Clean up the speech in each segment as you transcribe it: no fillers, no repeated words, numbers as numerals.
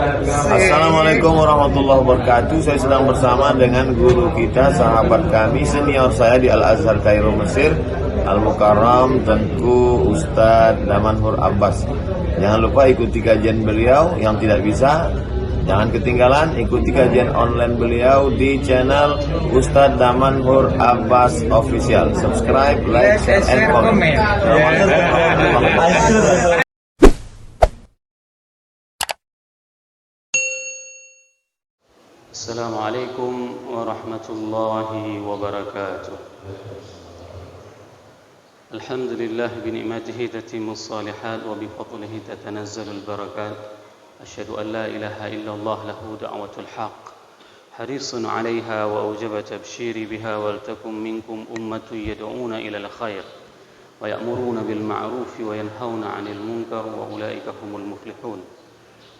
Assalamualaikum warahmatullahi wabarakatuh. Saya sedang bersama dengan guru kita, sahabat kami, senior saya di Al-Azhar Kairo Mesir, Al-Mukarram Tengku Ustadz Damanhur Abbas. Jangan lupa ikuti kajian beliau. Yang tidak bisa, jangan ketinggalan ikuti kajian online beliau di channel Ustadz Damanhur Abbas Official. Subscribe, like, share, and comment. Assalamualaikum warahmatullahi wabarakatuh. Alhamdulillah binikmatihi tatimmu salihat wa bifadlihi tatanazzalul barakat. Asyhadu an la ilaha illallah lahu da'watul haqq. Harisun 'alaiha wa awjaba tabshiri biha wal takum minkum ummatun yad'una ilal khair wa ya'muruna bil ma'ruf wa yanhauna 'anil munkar wa ulaika humul muflihun.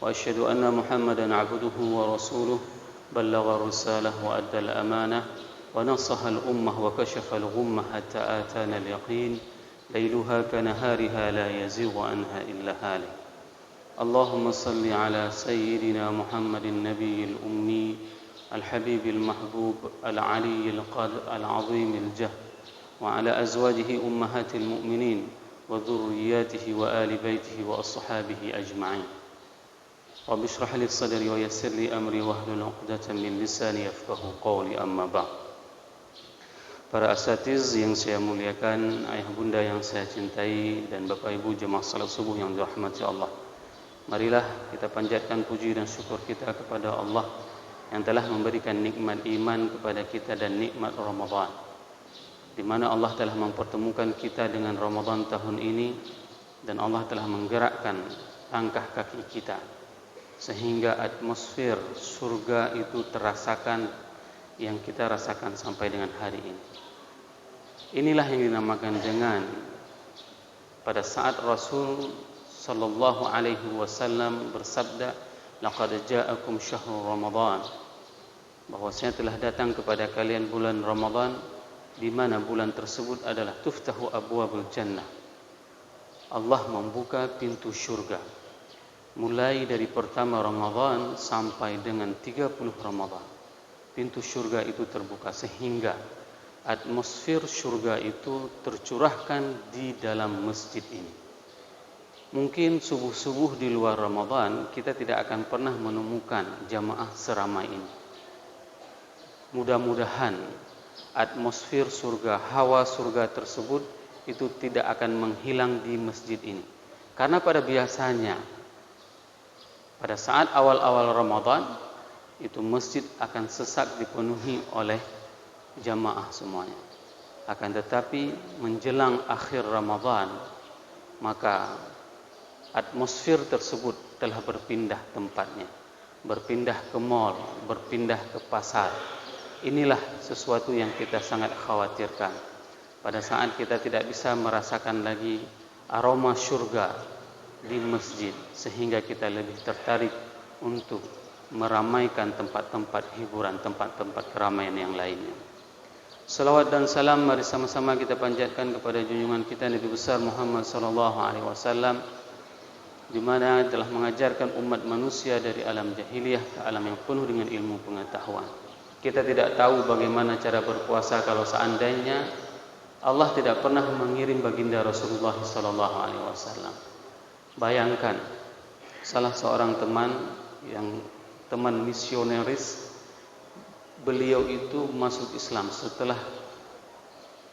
Wa asyhadu anna Muhammadan 'abduhu wa rasuluhu بلغ الرسالة وأدى الأمانة ونصح الأمة وكشف الغمة حتى آتانا اليقين ليلها كنهارها لا يزيغ عنها إلا هالك. اللهم صل على سيدنا محمد النبي الأمي الحبيب المحبوب العلي القدر العظيم الجهد وعلى أزواجه أمهات المؤمنين وذرياته وآل بيته وأصحابه أجمعين. Rabbi shrah li sadri wa yassir li amri wahlul 'uqdatam min lisani yafqahu qawli, amma ba'd. Para asatiz yang saya muliakan, ayah bunda yang saya cintai, dan bapak ibu jemaah salat subuh yang dirahmati Allah. Marilah kita panjatkan puji dan syukur kita kepada Allah yang telah memberikan nikmat iman kepada kita dan nikmat Ramadan, di mana Allah telah mempertemukan kita dengan Ramadan tahun ini, dan Allah telah menggerakkan langkah kaki kita sehingga atmosfer surga itu terasakan yang kita rasakan sampai dengan hari ini. Inilah yang dinamakan dengan pada saat Rasul sallallahu alaihi wasallam bersabda, laqad ja'akum syahrul ramadan, bahwasanya telah datang kepada kalian bulan Ramadan, di mana bulan tersebut adalah tuftahu abwabul jannah, Allah membuka pintu surga mulai dari pertama Ramadan sampai dengan 30 Ramadan. Pintu surga itu terbuka sehingga atmosfer surga itu tercurahkan di dalam masjid ini. Mungkin subuh-subuh di luar Ramadan kita tidak akan pernah menemukan jamaah seramai ini. Mudah-mudahan atmosfer surga, hawa surga tersebut itu tidak akan menghilang di masjid ini. Karena pada biasanya pada saat awal-awal Ramadan itu masjid akan sesak dipenuhi oleh jamaah semuanya. Akan tetapi menjelang akhir Ramadan, maka atmosfer tersebut telah berpindah tempatnya, berpindah ke mal, berpindah ke pasar. Inilah sesuatu yang kita sangat khawatirkan. Pada saat kita tidak bisa merasakan lagi aroma surga di masjid, sehingga kita lebih tertarik untuk meramaikan tempat-tempat hiburan, tempat-tempat keramaian yang lainnya. Salawat dan salam mari sama-sama kita panjatkan kepada junjungan kita Nabi besar Muhammad sallallahu alaihi wasallam, di mana telah mengajarkan umat manusia dari alam jahiliyah ke alam yang penuh dengan ilmu pengetahuan. Kita tidak tahu bagaimana cara berpuasa kalau seandainya Allah tidak pernah mengirim baginda Rasulullah sallallahu alaihi wasallam. Bayangkan salah seorang teman misioneris, beliau itu masuk Islam setelah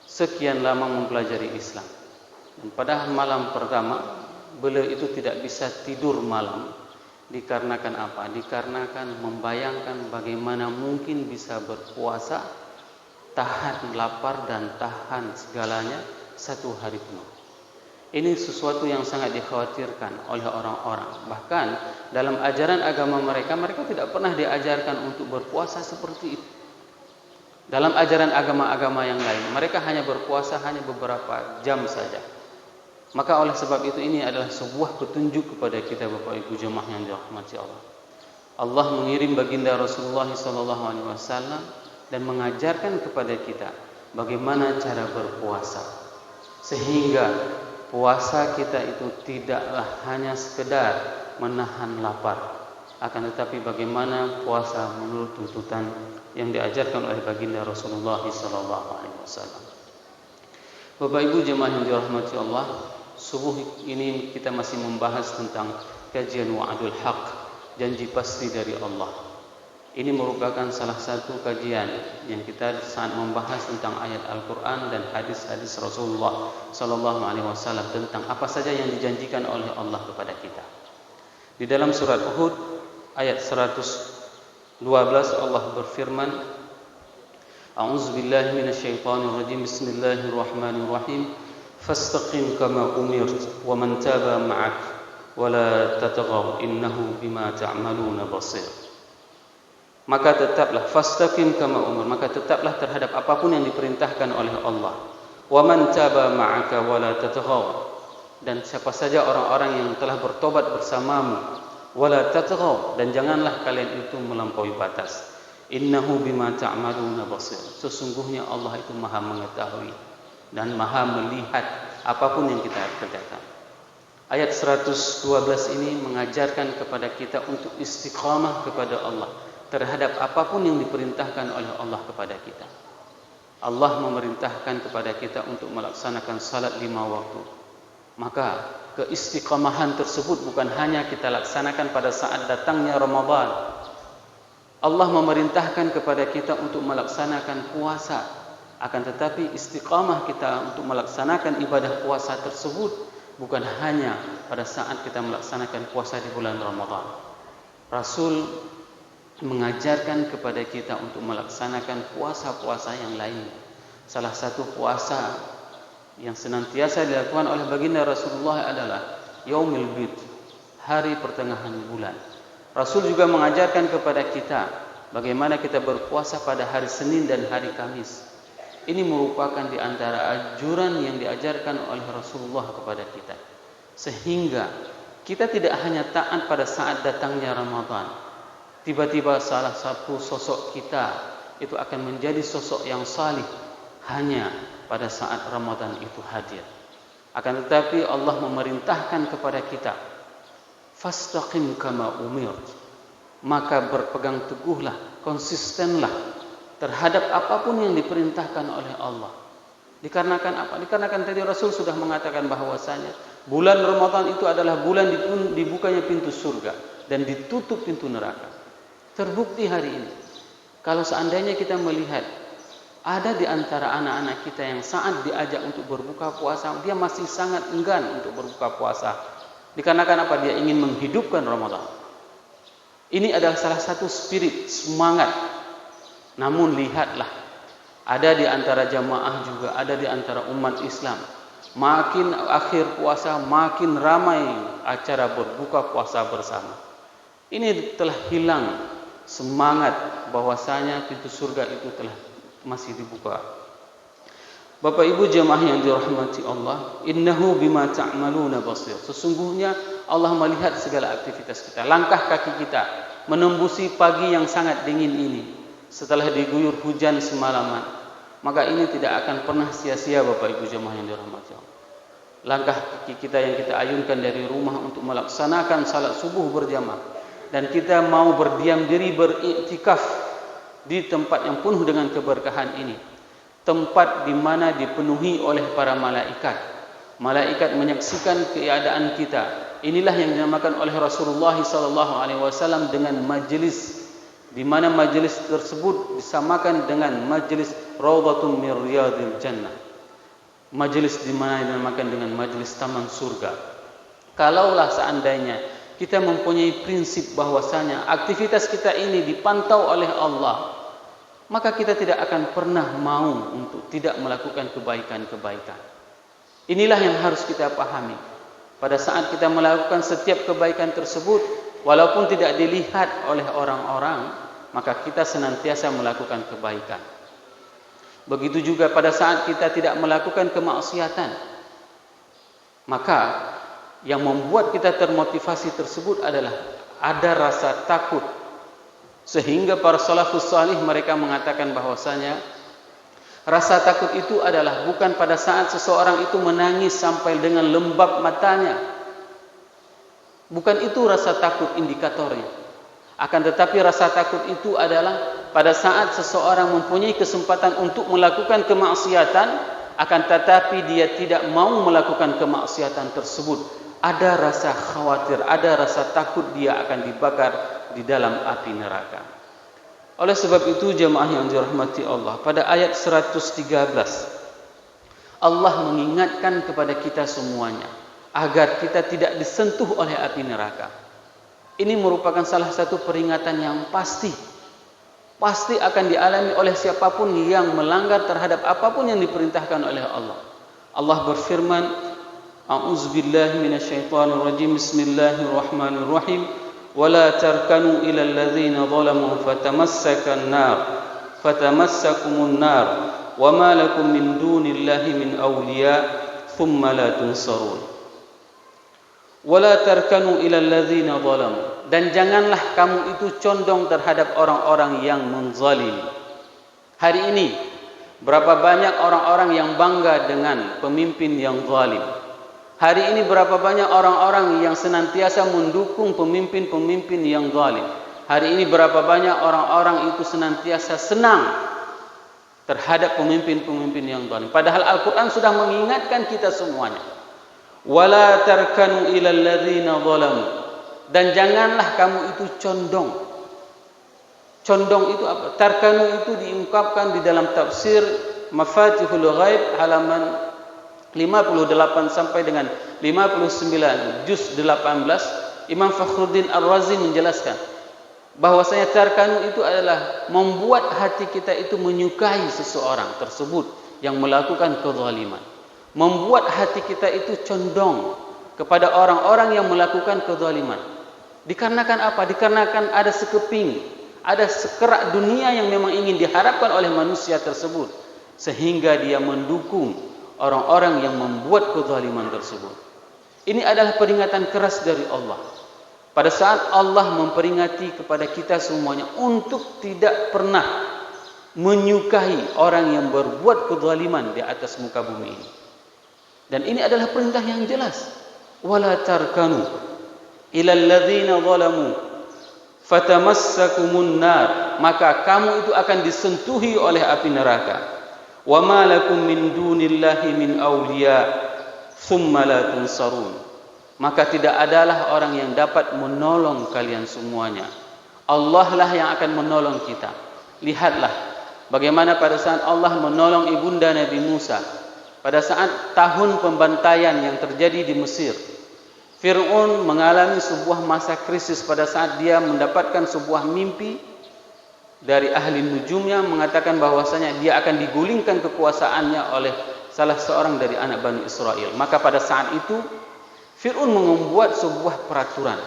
sekian lama mempelajari Islam. Dan pada malam pertama beliau itu tidak bisa tidur malam. Dikarenakan apa? Dikarenakan membayangkan bagaimana mungkin bisa berpuasa, tahan lapar dan tahan segalanya satu hari penuh. Ini sesuatu yang sangat dikhawatirkan oleh orang-orang. Bahkan dalam ajaran agama mereka tidak pernah diajarkan untuk berpuasa seperti itu. Dalam ajaran agama-agama yang lain, mereka hanya berpuasa hanya beberapa jam saja. Maka oleh sebab itu ini adalah sebuah petunjuk kepada kita Bapak Ibu jemaah yang dirahmati Allah. Allah mengirim baginda Rasulullah SAW dan mengajarkan kepada kita bagaimana cara berpuasa, sehingga puasa kita itu tidaklah hanya sekedar menahan lapar, Akan tetapi bagaimana puasa menurut tuntutan yang diajarkan oleh baginda Rasulullah SAW. Bapak Ibu jemaah yang dirahmati Allah, subuh ini kita masih membahas tentang kajian wa'adul haq, janji pasti dari Allah. Ini merupakan salah satu kajian yang kita saat membahas tentang ayat Al-Quran dan hadis-hadis Rasulullah SAW tentang apa saja yang dijanjikan oleh Allah kepada kita. Di dalam surat Uhud ayat 112 Allah berfirman, A'udzubillahi minasyaitonirrajim, Bismillahirrahmanirrahim, Fastaqim kama umirt, wa man taba ma'ak, wa la tataghaw, innahu bima ta'maluna basir. Maka tetaplah fastaqim kama umur, maka tetaplah terhadap apapun yang diperintahkan oleh Allah. Wa man taba ma'aka wa la tataghaw, dan siapa saja orang-orang yang telah bertobat bersamamu, wa la tataghaw, dan janganlah kalian itu melampaui batas. Innahu bima ta'maluna basir. Sesungguhnya Allah itu Maha mengetahui dan Maha melihat apapun yang kita kerjakan. Ayat 112 ini mengajarkan kepada kita untuk istiqamah kepada Allah terhadap apapun yang diperintahkan oleh Allah kepada kita. Allah memerintahkan kepada kita untuk melaksanakan salat 5 waktu. Maka keistiqamahan tersebut bukan hanya kita laksanakan pada saat datangnya Ramadan. Allah memerintahkan kepada kita untuk melaksanakan puasa. Akan tetapi istiqamah kita untuk melaksanakan ibadah puasa tersebut bukan hanya pada saat kita melaksanakan puasa di bulan Ramadan. Rasul mengajarkan kepada kita untuk melaksanakan puasa-puasa yang lain. Salah satu puasa yang senantiasa dilakukan oleh baginda Rasulullah adalah Yaumul Bid, hari pertengahan bulan. Rasul juga mengajarkan kepada kita bagaimana kita berpuasa pada hari Senin dan hari Kamis. Ini merupakan di antara anjuran yang diajarkan oleh Rasulullah kepada kita. Sehingga kita tidak hanya taat pada saat datangnya Ramadan. Tiba-tiba salah satu sosok kita itu akan menjadi sosok yang salih hanya pada saat Ramadan itu hadir. Akan tetapi Allah memerintahkan kepada kita, Fastaqim kama umirt, maka berpegang teguhlah, konsistenlah terhadap apapun yang diperintahkan oleh Allah. Dikarenakan apa? Dikarenakan tadi Rasul sudah mengatakan bahwasanya bulan Ramadan itu adalah bulan dibukanya pintu surga dan ditutup pintu neraka. Terbukti hari ini, kalau seandainya kita melihat ada di antara anak-anak kita yang saat diajak untuk berbuka puasa, dia masih sangat enggan untuk berbuka puasa. Dikarenakan apa? Dia ingin menghidupkan Ramadan. Ini adalah salah satu spirit, semangat. Namun lihatlah, ada di antara jamaah juga, ada di antara umat Islam. Makin akhir puasa, makin ramai acara berbuka puasa bersama. Ini telah hilang semangat bahwasanya pintu surga itu telah masih dibuka. Bapak Ibu jemaah yang dirahmati Allah, innahu bima ta'maluna basir. Sesungguhnya Allah melihat segala aktivitas kita, langkah kaki kita menembusi pagi yang sangat dingin ini setelah diguyur hujan semalaman. Maka ini tidak akan pernah sia-sia Bapak Ibu jemaah yang dirahmati Allah. Langkah kaki kita yang kita ayunkan dari rumah untuk melaksanakan salat subuh berjamaah, dan kita mau berdiam diri beriktikaf di tempat yang penuh dengan keberkahan ini, tempat di mana dipenuhi oleh para malaikat. Malaikat menyaksikan keadaan kita. Inilah yang dinamakan oleh Rasulullah SAW dengan majelis, di mana majelis tersebut disamakan dengan majelis Raudhatun min Riyadil Jannah. Majelis di mana dinamakan dengan majelis taman surga. Kalaulah seandainya kita mempunyai prinsip bahwasanya aktivitas kita ini dipantau oleh Allah, maka kita tidak akan pernah mau untuk tidak melakukan kebaikan-kebaikan. Inilah yang harus kita pahami. Pada saat kita melakukan setiap kebaikan tersebut, walaupun tidak dilihat oleh orang-orang, maka kita senantiasa melakukan kebaikan. Begitu juga pada saat kita tidak melakukan kemaksiatan, maka yang membuat kita termotivasi tersebut adalah ada rasa takut. Sehingga para salafus salih mereka mengatakan bahwasanya rasa takut itu adalah bukan pada saat seseorang itu menangis sampai dengan lembab matanya. Bukan itu rasa takut indikatornya. Akan tetapi rasa takut itu adalah pada saat seseorang mempunyai kesempatan untuk melakukan kemaksiatan, akan tetapi dia tidak mau melakukan kemaksiatan tersebut. Ada rasa khawatir, ada rasa takut dia akan dibakar di dalam api neraka. Oleh sebab itu jemaah yang dirahmati Allah, pada ayat 113 Allah mengingatkan kepada kita semuanya agar kita tidak disentuh oleh api neraka. Ini merupakan salah satu peringatan yang pasti akan dialami oleh siapapun yang melanggar terhadap apapun yang diperintahkan oleh Allah. Allah berfirman, A'udzubillahi minasyaitonir rajim. Bismillahirrahmanirrahim. Wala tarkanu ilal ladzina zalamu fatamassakumun nar wama lakum min dunillahi min awliya thumma la tunsarun. Wala tarkanu ilal ladzina zalamu, dan janganlah kamu itu condong terhadap orang-orang yang menzalimi. Hari ini berapa banyak orang-orang yang bangga dengan pemimpin yang zalim. Hari ini berapa banyak orang-orang yang senantiasa mendukung pemimpin-pemimpin yang zalim. Hari ini berapa banyak orang-orang itu senantiasa senang terhadap pemimpin-pemimpin yang zalim. Padahal Al-Quran sudah mengingatkan kita semuanya. Wala tarkanu ilal ladzina zalamu, dan janganlah kamu itu condong. Condong itu apa? Tarkanu itu diungkapkan di dalam tafsir Mafatihul Ghaib halaman 58 sampai dengan 59 juz 18. Imam Fakhruddin Ar-Razi menjelaskan bahwasanya tarkanu itu adalah membuat hati kita itu menyukai seseorang tersebut yang melakukan kezaliman. Membuat hati kita itu condong kepada orang-orang yang melakukan kezaliman. Dikarenakan apa? Dikarenakan ada sekeping, ada sekerak dunia yang memang ingin diharapkan oleh manusia tersebut, sehingga dia mendukung orang-orang yang membuat kezaliman tersebut. Ini adalah peringatan keras dari Allah. Pada saat Allah memperingati kepada kita semuanya untuk tidak pernah menyukai orang yang berbuat kezaliman di atas muka bumi ini. Dan ini adalah perintah yang jelas. Wala tarkanu ilal ladzina zalamu fatamassakumun nar, maka kamu itu akan disentuhi oleh api neraka. Wa ma lakum min dunillahi min awliya thumma la tunsarun, maka tidak adalah orang yang dapat menolong kalian semuanya. Allah lah yang akan menolong kita. Lihatlah bagaimana pada saat Allah menolong ibunda Nabi Musa pada saat tahun pembantaian yang terjadi di Mesir. Fir'aun mengalami sebuah masa krisis pada saat dia mendapatkan sebuah mimpi dari ahli nujumnya mengatakan bahwasanya dia akan digulingkan kekuasaannya oleh salah seorang dari anak Bani Israel. Maka pada saat itu Fir'aun membuat sebuah peraturan.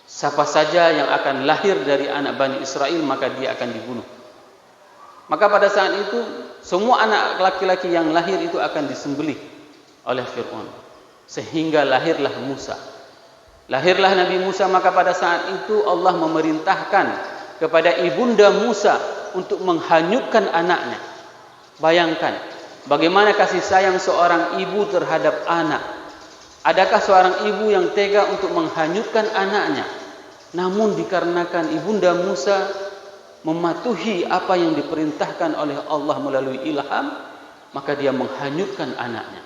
Siapa saja yang akan lahir dari anak Bani Israel maka dia akan dibunuh. Maka pada saat itu semua anak laki-laki yang lahir itu akan disembelih oleh Fir'aun, sehingga lahirlah Musa. Lahirlah Nabi Musa. Maka pada saat itu Allah memerintahkan kepada ibunda Musa untuk menghanyutkan anaknya. Bayangkan bagaimana kasih sayang seorang ibu terhadap anak. Adakah seorang ibu yang tega untuk menghanyutkan anaknya? Namun dikarenakan ibunda Musa mematuhi apa yang diperintahkan oleh Allah melalui ilham, maka dia menghanyutkan anaknya.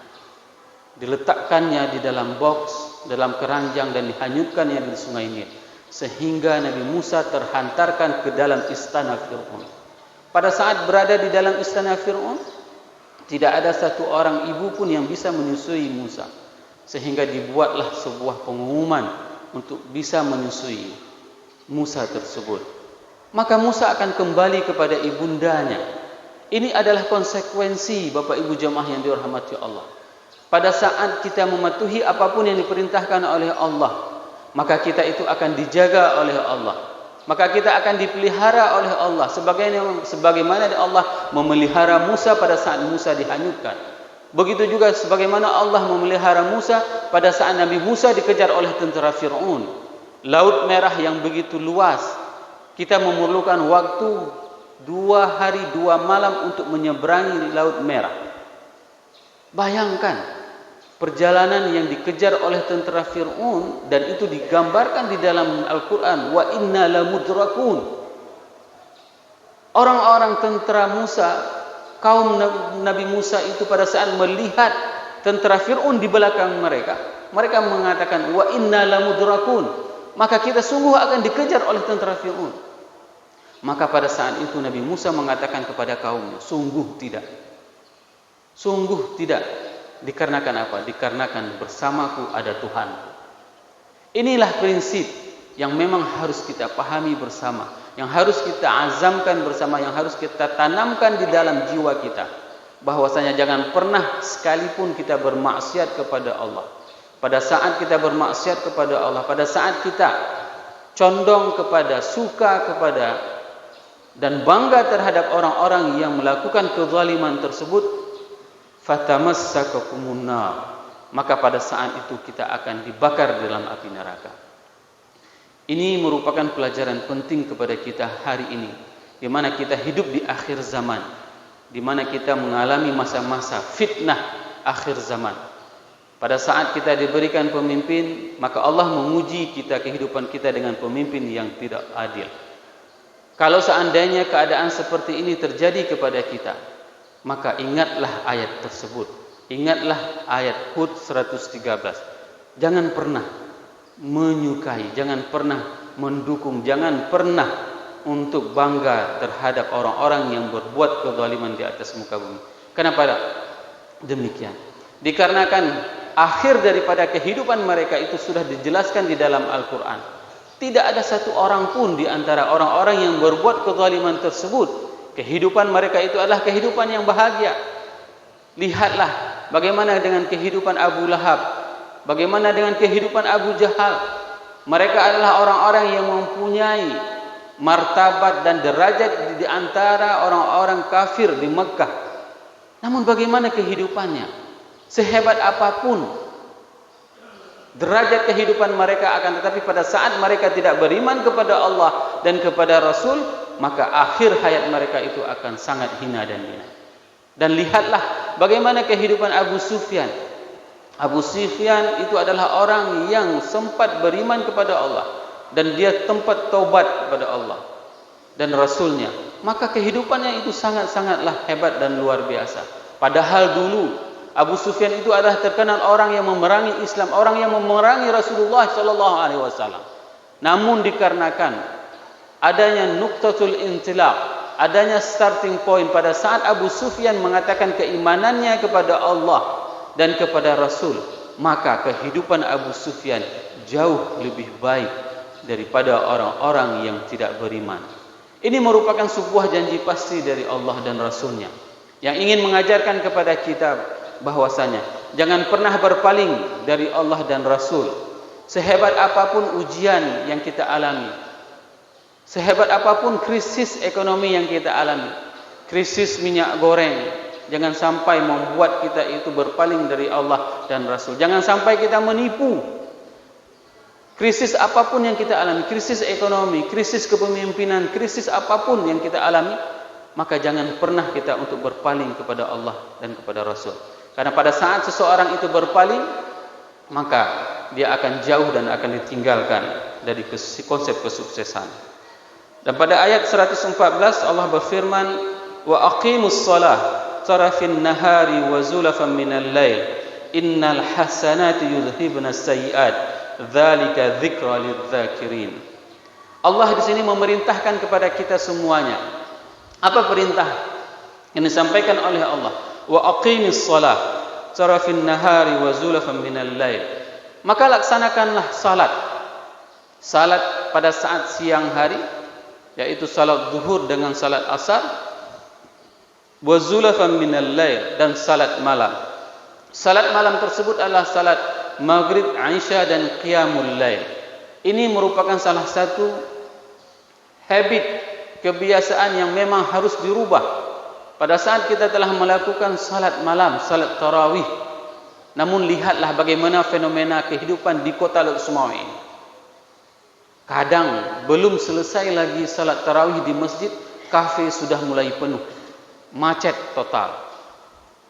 Diletakkannya di dalam box, dalam keranjang, dan dihanyutkannya di sungai Nil, sehingga Nabi Musa terhantarkan ke dalam istana Fir'aun. Pada saat berada di dalam istana Fir'aun, tidak ada satu orang ibu pun yang bisa menyusui Musa, sehingga dibuatlah sebuah pengumuman untuk bisa menyusui Musa tersebut. Maka Musa akan kembali kepada ibundanya. Ini adalah konsekuensi Bapak Ibu jemaah yang dirahmati Allah. Pada saat kita mematuhi apapun yang diperintahkan oleh Allah, maka kita itu akan dijaga oleh Allah. Maka kita akan dipelihara oleh Allah, sebagaimana Allah memelihara Musa pada saat Musa dihanyutkan. Begitu juga sebagaimana Allah memelihara Musa pada saat Nabi Musa dikejar oleh tentara Fir'aun. Laut Merah yang begitu luas, kita memerlukan waktu 2 hari 2 malam untuk menyeberangi Laut Merah. Bayangkan perjalanan yang dikejar oleh tentara Fir'aun, dan itu digambarkan di dalam Al-Quran, wa inna lamudrakun. Orang-orang tentara Musa, kaum Nabi Musa itu pada saat melihat tentara Fir'aun di belakang mereka, mereka mengatakan wa inna lamudrakun, maka kita sungguh akan dikejar oleh tentara Fir'aun. Maka pada saat itu Nabi Musa mengatakan kepada kaumnya, sungguh tidak. Sungguh tidak. Dikarenakan apa? Dikarenakan bersamaku ada Tuhan. Inilah prinsip yang memang harus kita pahami bersama, yang harus kita azamkan bersama, yang harus kita tanamkan di dalam jiwa kita, bahwasanya jangan pernah sekalipun kita bermaksiat kepada Allah. Pada saat kita bermaksiat kepada Allah, pada saat kita condong kepada, suka kepada, dan bangga terhadap orang-orang yang melakukan kezaliman tersebut, fatamassakumun nar, maka pada saat itu kita akan dibakar dalam api neraka. Ini merupakan pelajaran penting kepada kita hari ini, di mana kita hidup di akhir zaman, di mana kita mengalami masa-masa fitnah akhir zaman. Pada saat kita diberikan pemimpin, maka Allah menguji kita, kehidupan kita dengan pemimpin yang tidak adil. Kalau seandainya keadaan seperti ini terjadi kepada kita, maka ingatlah ayat tersebut. Ingatlah ayat Hud 113. Jangan pernah menyukai, jangan pernah mendukung, jangan pernah untuk bangga terhadap orang-orang yang berbuat kezaliman di atas muka bumi. Kenapa demikian? Dikarenakan akhir daripada kehidupan mereka itu sudah dijelaskan di dalam Al-Quran. Tidak ada satu orang pun di antara orang-orang yang berbuat kezaliman tersebut kehidupan mereka itu adalah kehidupan yang bahagia. Lihatlah bagaimana dengan kehidupan Abu Lahab, bagaimana dengan kehidupan Abu Jahal. Mereka adalah orang-orang yang mempunyai martabat dan derajat di antara orang-orang kafir di Mekah. Namun bagaimana kehidupannya? Sehebat apapun derajat kehidupan mereka, akan tetapi pada saat mereka tidak beriman kepada Allah dan kepada Rasul, maka akhir hayat mereka itu akan sangat hina dan hina. Dan lihatlah bagaimana kehidupan Abu Sufyan. Abu Sufyan itu adalah orang yang sempat beriman kepada Allah, dan dia tempat taubat kepada Allah dan Rasulnya. Maka kehidupannya itu sangat-sangatlah hebat dan luar biasa. Padahal dulu Abu Sufyan itu adalah terkenal orang yang memerangi Islam, orang yang memerangi Rasulullah SAW. Namun dikarenakan adanya nuktatul intilaq, adanya starting point pada saat Abu Sufyan mengatakan keimanannya kepada Allah dan kepada Rasul, maka kehidupan Abu Sufyan jauh lebih baik daripada orang-orang yang tidak beriman. Ini merupakan sebuah janji pasti dari Allah dan Rasulnya, yang ingin mengajarkan kepada kita bahwasanya jangan pernah berpaling dari Allah dan Rasul. Sehebat apapun ujian yang kita alami, sehebat apapun krisis ekonomi yang kita alami, krisis minyak goreng, jangan sampai membuat kita itu berpaling dari Allah dan Rasul. Jangan sampai kita menipu. Krisis apapun yang kita alami, krisis ekonomi, krisis kepemimpinan, krisis apapun yang kita alami, maka jangan pernah kita untuk berpaling kepada Allah dan kepada Rasul. Karena pada saat seseorang itu berpaling, maka dia akan jauh dan akan ditinggalkan dari konsep kesuksesan. Dan pada ayat 114 Allah berfirman, wa aqimus shalah tarafin nahari wa zulafan minal lail innal hasanati yudhibnas sayyi'at dzalika dzikra lidzakirin. Allah di sini memerintahkan kepada kita semuanya. Apa perintah yang disampaikan oleh Allah? Wa aqimis shalah tarafin nahari wa zulafan minal lail. Maka laksanakanlah salat. Salat pada saat siang hari, yaitu salat zuhur dengan salat asar, wa zulafan minal lail, dan salat malam. Salat malam tersebut adalah salat maghrib, isya, dan qiyamul lail. Ini merupakan salah satu habit, kebiasaan yang memang harus dirubah pada saat kita telah melakukan salat malam, salat tarawih. Namun lihatlah bagaimana fenomena kehidupan di kota Lok Sumawe ini. Kadang belum selesai lagi salat tarawih di masjid, kafe sudah mulai penuh, macet total.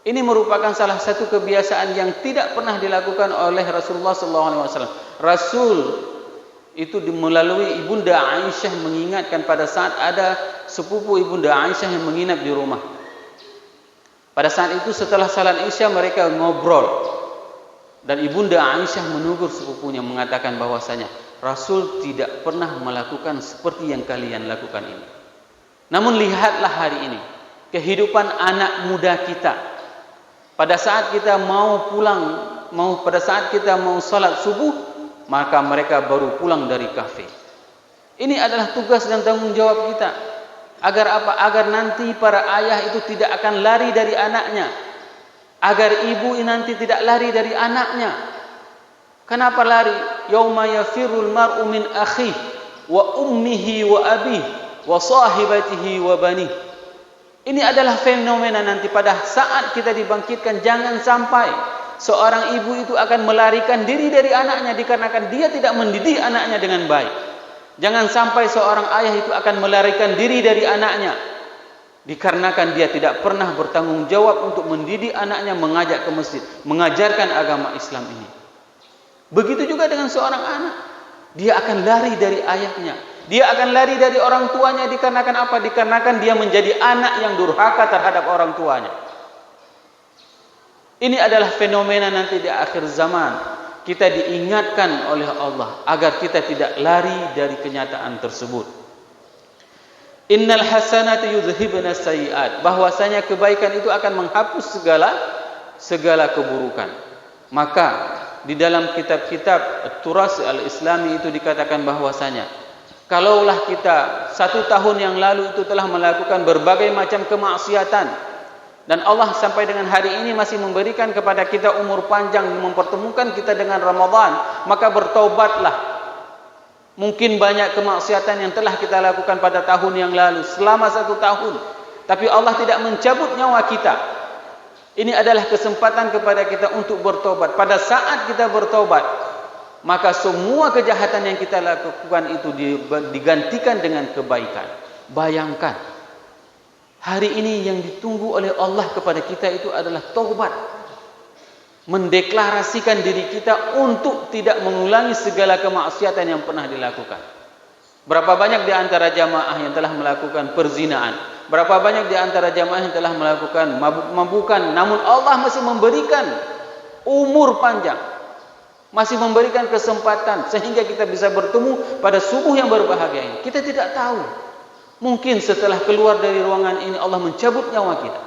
Ini merupakan salah satu kebiasaan yang tidak pernah dilakukan oleh Rasulullah SAW. Rasul itu melalui ibunda Aisyah mengingatkan pada saat ada sepupu ibunda Aisyah yang menginap di rumah. Pada saat itu setelah salat Isya mereka ngobrol dan ibunda Aisyah menegur sepupunya mengatakan bahwasanya Rasul tidak pernah melakukan seperti yang kalian lakukan ini. Namun lihatlah hari ini kehidupan anak muda kita. Pada saat kita mau pulang, pada saat kita mau salat subuh, maka mereka baru pulang dari kafe. Ini adalah tugas dan tanggung jawab kita. Agar apa? Agar nanti para ayah itu tidak akan lari dari anaknya. Agar ibu nanti tidak lari dari anaknya. Kenapa lari? Yauma yafirul mar'u min akhihi wa ummihi wa abihi wa sahibatihi wa banihi. Ini adalah fenomena nanti pada saat kita dibangkitkan. Jangan sampai seorang ibu itu akan melarikan diri dari anaknya dikarenakan dia tidak mendidik anaknya dengan baik. Jangan sampai seorang ayah itu akan melarikan diri dari anaknya dikarenakan dia tidak pernah bertanggung jawab untuk mendidik anaknya, mengajak ke masjid, mengajarkan agama Islam ini. Begitu juga dengan seorang anak. Dia akan lari dari ayahnya. Dia akan lari dari orang tuanya dikarenakan apa? Dikarenakan dia menjadi anak yang durhaka terhadap orang tuanya. Ini adalah fenomena nanti di akhir zaman. Kita diingatkan oleh Allah agar kita tidak lari dari kenyataan tersebut. Innal hasanati yudhhibna sayyi'at. Bahwasanya kebaikan itu akan menghapus segala keburukan. Maka di dalam kitab-kitab Turas al-Islami itu dikatakan bahwasanya kalaulah kita 1 tahun yang lalu itu telah melakukan berbagai macam kemaksiatan dan Allah sampai dengan hari ini masih memberikan kepada kita umur panjang, mempertemukan kita dengan Ramadan, maka bertaubatlah. Mungkin banyak kemaksiatan yang telah kita lakukan pada tahun yang lalu selama 1 tahun, tapi Allah tidak mencabut nyawa kita. Ini adalah kesempatan kepada kita untuk bertobat. Pada saat kita bertobat, maka semua kejahatan yang kita lakukan itu digantikan dengan kebaikan. Bayangkan, hari ini yang ditunggu oleh Allah kepada kita itu adalah taubat. Mendeklarasikan diri kita untuk tidak mengulangi segala kemaksiatan yang pernah dilakukan. Berapa banyak di antara jamaah yang telah melakukan perzinaan? Berapa banyak di antara jamaah yang telah melakukan mabuk-mabukan? Namun Allah masih memberikan umur panjang, masih memberikan kesempatan sehingga kita bisa bertemu pada subuh yang berbahagia ini. Kita tidak tahu. Mungkin setelah keluar dari ruangan ini Allah mencabut nyawa kita.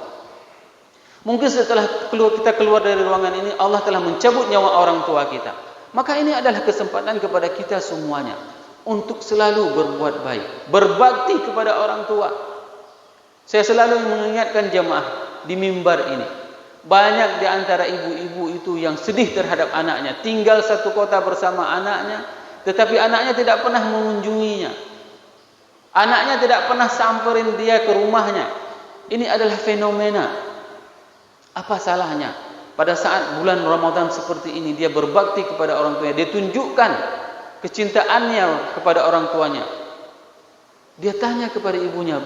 Mungkin setelah kita keluar dari ruangan ini Allah telah mencabut nyawa orang tua kita. Maka ini adalah kesempatan kepada kita semuanya untuk selalu berbuat baik, berbakti kepada orang tua. Saya selalu mengingatkan jamaah di mimbar ini. Banyak di antara ibu-ibu itu yang sedih terhadap anaknya, tinggal satu kota bersama anaknya, tetapi anaknya tidak pernah mengunjunginya. Anaknya tidak pernah samperin dia ke rumahnya. Ini adalah fenomena. Apa salahnya? Pada saat bulan Ramadan seperti ini dia berbakti kepada orang tuanya, dia tunjukkan kecintaannya kepada orang tuanya. Dia tanya kepada ibunya,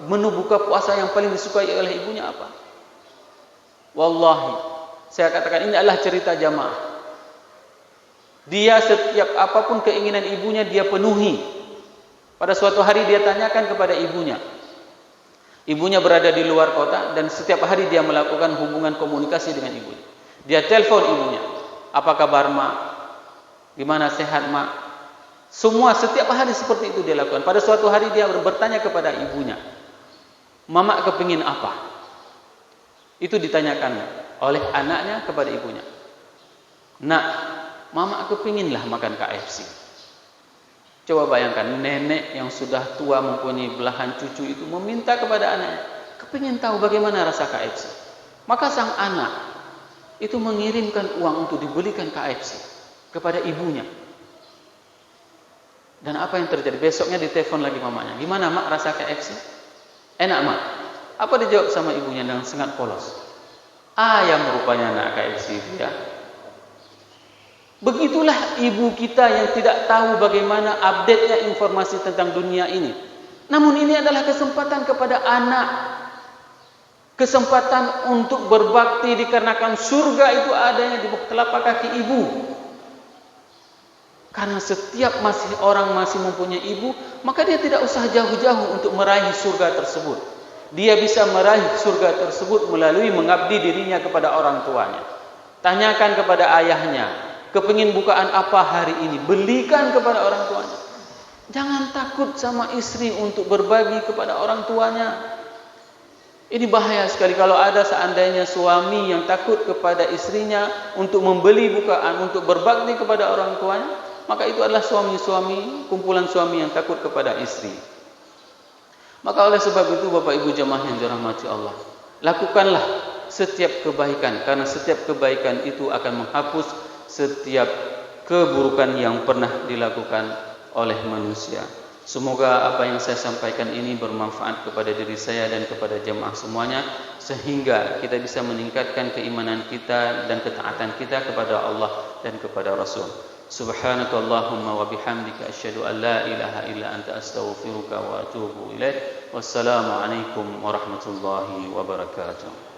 menu buka puasa yang paling disukai oleh ibunya apa? Wallahi, saya katakan ini adalah cerita jamaah. Dia setiap apapun keinginan ibunya dia penuhi. Pada suatu hari dia tanyakan kepada ibunya. Ibunya berada di luar kota dan setiap hari dia melakukan hubungan komunikasi dengan ibunya. Dia telepon ibunya. Apa kabar, Mak? Gimana, sehat, Mak? Semua setiap hari seperti itu dia lakukan. Pada suatu hari dia bertanya kepada ibunya, Mama kepingin apa? Itu ditanyakan oleh anaknya kepada ibunya. Nak, Mama kepinginlah makan KFC. Coba bayangkan, nenek yang sudah tua mempunyai belahan cucu itu meminta kepada anaknya, kepingin tahu bagaimana rasa KFC. Maka sang anak itu mengirimkan uang untuk dibelikan KFC kepada ibunya. Dan apa yang terjadi? Besoknya ditelepon lagi mamanya. Gimana, Mak, rasa KFC? Enak, Mak. Apa dijawab sama ibunya dengan sangat polos? Ayam rupanya nak KFC itu ya. Begitulah ibu kita yang tidak tahu bagaimana update-nya informasi tentang dunia ini. Namun ini adalah kesempatan kepada anak. Kesempatan untuk berbakti dikarenakan surga itu adanya di bawah telapak kaki ibu. Karena setiap orang masih mempunyai ibu, maka dia tidak usah jauh-jauh untuk meraih surga tersebut. Dia bisa meraih surga tersebut melalui mengabdi dirinya kepada orang tuanya. Tanyakan kepada ayahnya, kepingin bukaan apa hari ini, belikan kepada orang tuanya. Jangan takut sama istri untuk berbagi kepada orang tuanya. Ini bahaya sekali kalau ada seandainya suami yang takut kepada istrinya untuk membeli bukaan, untuk berbakti kepada orang tuanya, maka itu adalah kumpulan suami yang takut kepada istri. Maka oleh sebab itu Bapak Ibu jemaah yang dirahmati Allah, lakukanlah setiap kebaikan, karena setiap kebaikan itu akan menghapus setiap keburukan yang pernah dilakukan oleh manusia. Semoga apa yang saya sampaikan ini bermanfaat kepada diri saya dan kepada jemaah semuanya, sehingga kita bisa meningkatkan keimanan kita dan ketaatan kita kepada Allah dan kepada Rasul. Subhanakallahumma wa bihamdika asyhadu an la ilaha illa anta astaghfiruka wa atubu ilaik. Wassalamu alaikum warahmatullahi wabarakatuh.